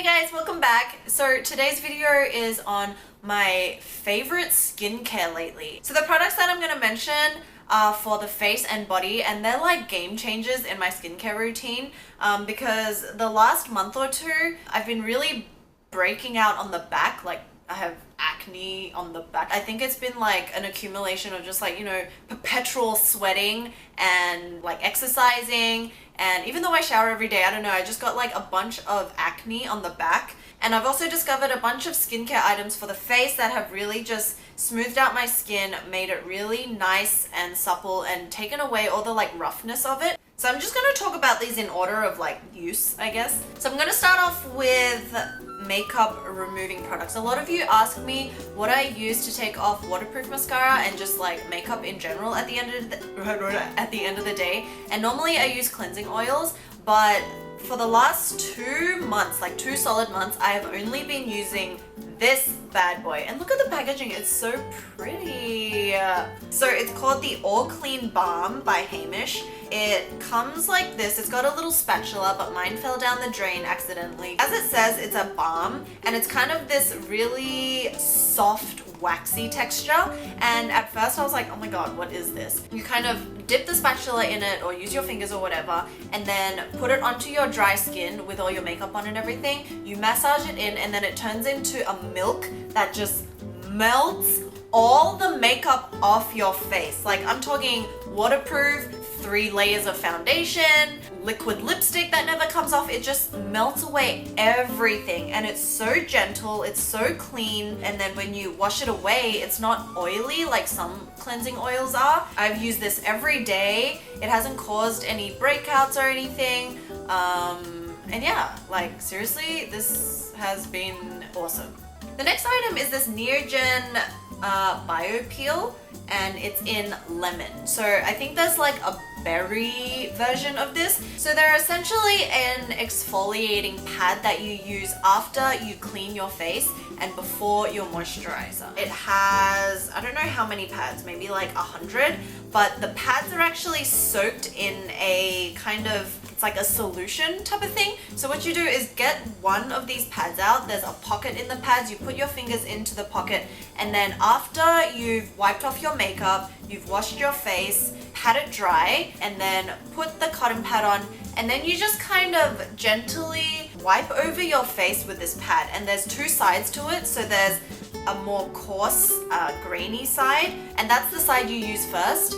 guys, welcome back. So today's video is on my favorite skincare lately. So the products that I'm going to mention are for the face and body, and they're like game changers in my skincare routine because the last month or two I've been really breaking out on the back. Like I have acne on the back. I think it's been like an accumulation of just like, you know, perpetual sweating and like exercising, and even though I shower every day, I don't know, I just got like a bunch of acne on the back. And I've also discovered a bunch of skincare items for the face that have really just smoothed out my skin, made it really nice and supple, and taken away all the like roughness of it. So I'm just going to talk about these in order of like use, I guess. So I'm going to start off with makeup removing products. A lot of you ask me what I use to take off waterproof mascara and just like makeup in general at the end of the day. And normally I use cleansing oils, but for the last 2 months, like 2 solid months, I have only been using this bad boy. And look at the packaging, it's so pretty. So it's called the All Clean Balm by Heimish. It comes like this. It's got a little spatula, but mine fell down the drain accidentally. As it says, it's a balm, and it's kind of this really soft, waxy texture. And at first I was like, oh my god, what is this? You kind of dip the spatula in it or use your fingers or whatever, and then put it onto your dry skin with all your makeup on and everything. You massage it in, and then it turns into a milk that just melts all the makeup off your face. Like I'm talking waterproof, 3 layers of foundation, liquid lipstick that never comes off. It just melts away everything, and it's so gentle, it's so clean, and then when you wash it away, it's not oily like some cleansing oils are. I've used this every day. It hasn't caused any breakouts or anything. And yeah, like seriously, this has been awesome. The next item is this NEOGEN Bio Peel, and it's in lemon. So I think there's like a berry version of this. So they're essentially an exfoliating pad that you use after you clean your face and before your moisturizer. It has, I don't know how many pads, maybe like 100, but the pads are actually soaked in a kind of, it's like a solution type of thing. So what you do is get one of these pads out. There's a pocket in the pads. You put your fingers into the pocket, and then after you've wiped off your makeup, you've washed your face, pat it dry, and then put the cotton pad on, and then you just kind of gently wipe over your face with this pad. And there's 2 sides to it. So there's a more coarse, grainy side, and that's the side you use first.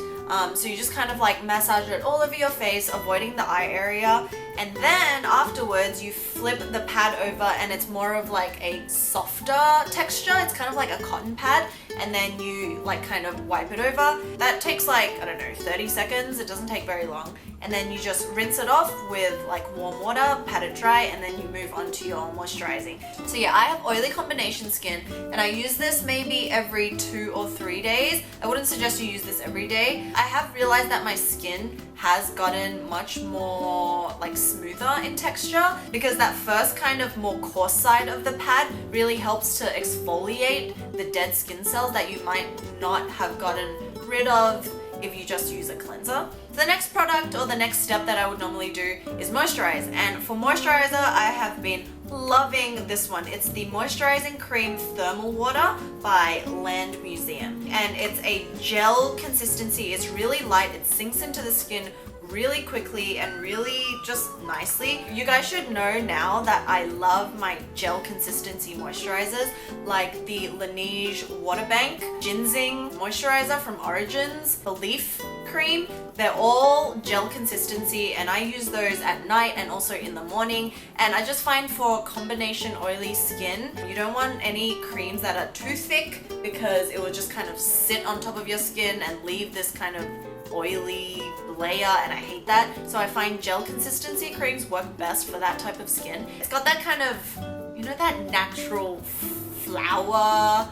So you just kind of like massage it all over your face, avoiding the eye area, and then afterwards you flip the pad over, and it's more of like a softer texture. It's kind of like a cotton pad, and then you like kind of wipe it over. That takes like, I don't know, 30 seconds. It doesn't take very long. And then you just rinse it off with like warm water, pat it dry, and then you move on to your moisturizing. So yeah, I have oily combination skin, and I use this maybe every 2 or 3 days. I wouldn't suggest you use this every day. I have realized that my skin has gotten much more like smoother in texture, because that first kind of more coarse side of the pad really helps to exfoliate the dead skin cells that you might not have gotten rid of if you just use a cleanser. The next product, or the next step that I would normally do, is moisturize. And for moisturizer, I have been loving this one. It's the Moisturizing Cream Thermal Water by Land Museum. And it's a gel consistency. It's really light. It sinks into the skin really quickly and really just nicely. You guys should know now that I love my gel consistency moisturizers, like the Laneige Water Bank Ginseng Moisturizer from Origins, the Leaf Cream. They're all gel consistency, and I use those at night and also in the morning. And I just find for combination oily skin, you don't want any creams that are too thick, because it will just kind of sit on top of your skin and leave this kind of oily layer, and I hate that. So I find gel consistency creams work best for that type of skin. It's got that kind of, you know, that natural flower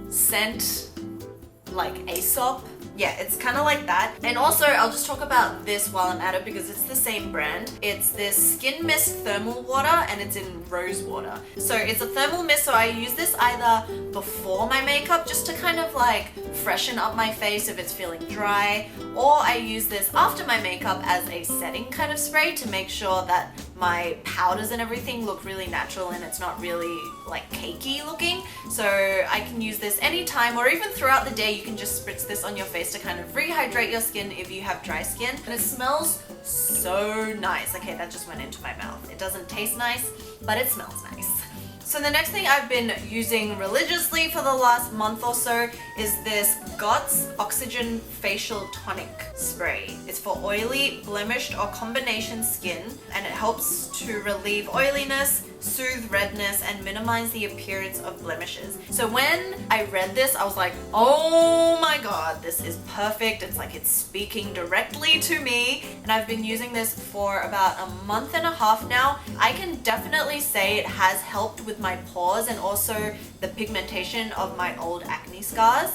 scent, like Aesop. Yeah, it's kind of like that. And also, I'll just talk about this while I'm at it because it's the same brand. It's this Skin Mist Thermal Water, and it's in Rosewater. So it's a thermal mist, so I use this either before my makeup just to kind of like freshen up my face if it's feeling dry, or I use this after my makeup as a setting kind of spray to make sure that my powders and everything look really natural and it's not really like cakey looking. So I can use this anytime or even throughout the day. You can just spritz this on your face to kind of rehydrate your skin if you have dry skin. And it smells so nice. Okay, that just went into my mouth. It doesn't taste nice, but it smells nice. So the next thing I've been using religiously for the last month or so is this GOTZ Oxygen Facial Tonic Spray. It's for oily, blemished or combination skin, and it helps to relieve oiliness, soothe redness, and minimize the appearance of blemishes. So when I read this, I was like, oh my god, this is perfect. It's like it's speaking directly to me, and I've been using this for about a month and a half now. I can definitely say it has helped with my pores and also the pigmentation of my old acne scars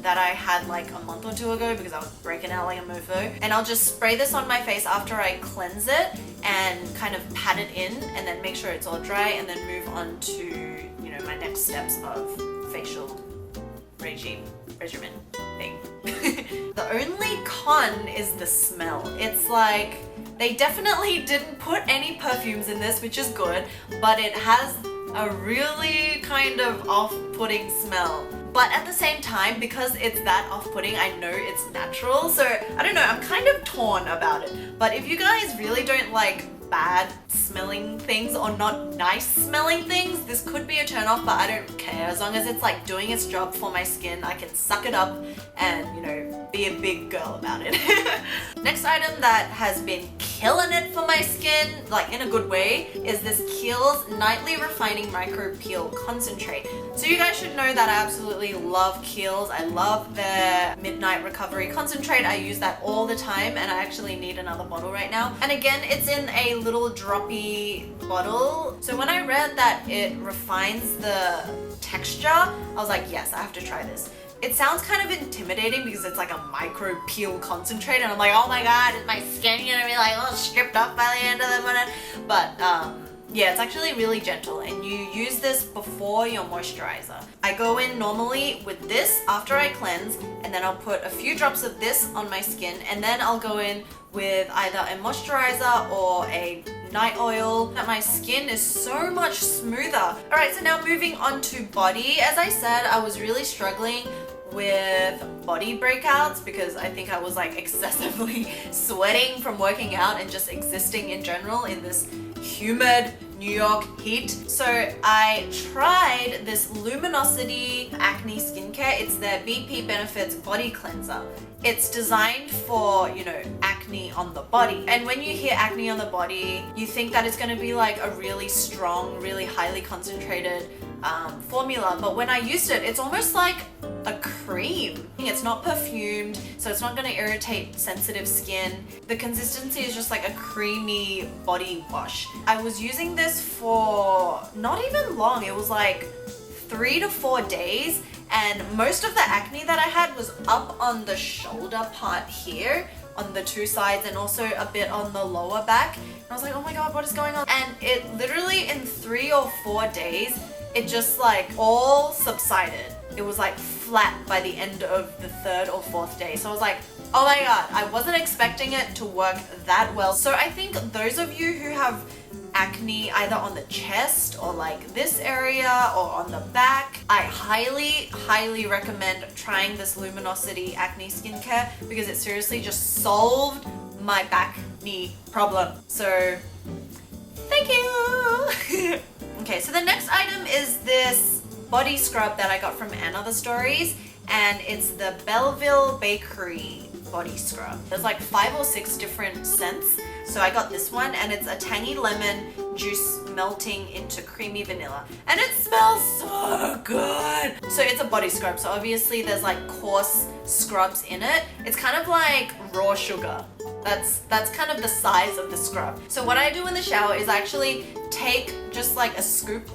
that I had like a month or two ago because I was breaking out like a mofo. And I'll just spray this on my face after I cleanse it and kind of pat it in and then make sure it's all dry and then move on to, you know, my next steps of facial regimen thing. The only con is the smell. It's like they definitely didn't put any perfumes in this, which is good, but it has a really kind of off-putting smell. But at the same time, because it's that off-putting, I know it's natural. So I don't know, I'm kind of torn about it. But if you guys really don't like bad smelling things or not nice smelling things, this could be a turn off, but I don't care. As long as it's like doing its job for my skin, I can suck it up and, you know, be a big girl about it. Next item that has been killing it for my skin, like in a good way, is this Kiehl's Nightly Refining Micro Peel Concentrate. So you guys should know that I absolutely love Kiehl's. I love their Midnight Recovery Concentrate. I use that all the time and I actually need another bottle right now. And again, it's in a little droppy bottle. So when I read that it refines the texture, I was like, yes, I have to try this. It sounds kind of intimidating because it's like a micro peel concentrate and I'm like, oh my god, is my skin gonna be like all stripped off by the end of the minute? But yeah, it's actually really gentle and you use this before your moisturizer. I go in normally with this after I cleanse and then I'll put a few drops of this on my skin and then I'll go in with either a moisturizer or a night oil. That my skin is so much smoother. Alright, so now moving on to body. As I said, I was really struggling with body breakouts because I think I was like excessively sweating from working out and just existing in general in this humid New York heat. So I tried this Luminosity acne skincare. It's their BP Benefits Body Cleanser. It's designed for, you know, acne on the body. And when you hear acne on the body, you think that it's going to be like a really strong, really highly concentrated formula. But when I used it, it's almost like a cream. It's not perfumed, so it's not going to irritate sensitive skin. The consistency is just like a creamy body wash. I was using this for not even long. It was like 3 to 4 days. And most of the acne that I had was up on the shoulder part here, on the two sides, and also a bit on the lower back. And I was like, oh my god, what is going on? And it literally in 3 or 4 days, it just like all subsided. It was like flat by the end of the 3rd or 4th day. So I was like, oh my god, I wasn't expecting it to work that well. So I think those of you who have acne either on the chest or like this area or on the back, I highly recommend trying this Luminosity acne skincare because it seriously just solved my back knee problem. So thank you. Okay, so the next item is this body scrub that I got from Another Stories, and it's the Belleville Bakery body scrub. There's like 5 or 6 different scents. So I got this one and it's a tangy lemon juice melting into creamy vanilla. And it smells so good. So it's a body scrub. So obviously there's like coarse scrubs in it. It's kind of like raw sugar. That's kind of the size of the scrub. So what I do in the shower is I actually take just like a scoop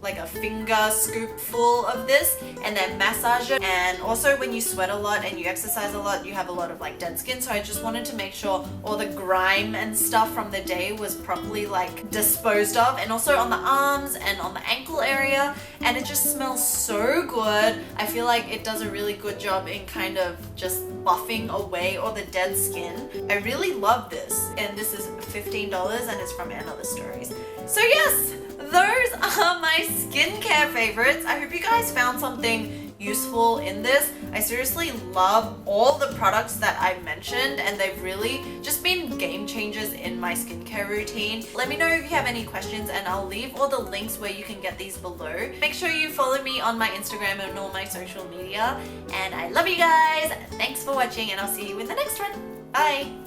like a finger scoop full of this and then massage it. And also when you sweat a lot and you exercise a lot, you have a lot of like dead skin, so I just wanted to make sure all the grime and stuff from the day was properly like disposed of, and also on the arms and on the ankle area, and it just smells so good. I feel like it does a really good job in kind of just buffing away all the dead skin. I really love this, and this is $15 and it's from Another Stories. So yes, those are my skincare favorites. I hope you guys found something useful in this. I seriously love all the products that I mentioned, and they've really just been game changers in my skincare routine. Let me know if you have any questions, and I'll leave all the links where you can get these below. Make sure you follow me on my Instagram and all my social media, and I love you guys. Thanks for watching, and I'll see you in the next one. Bye.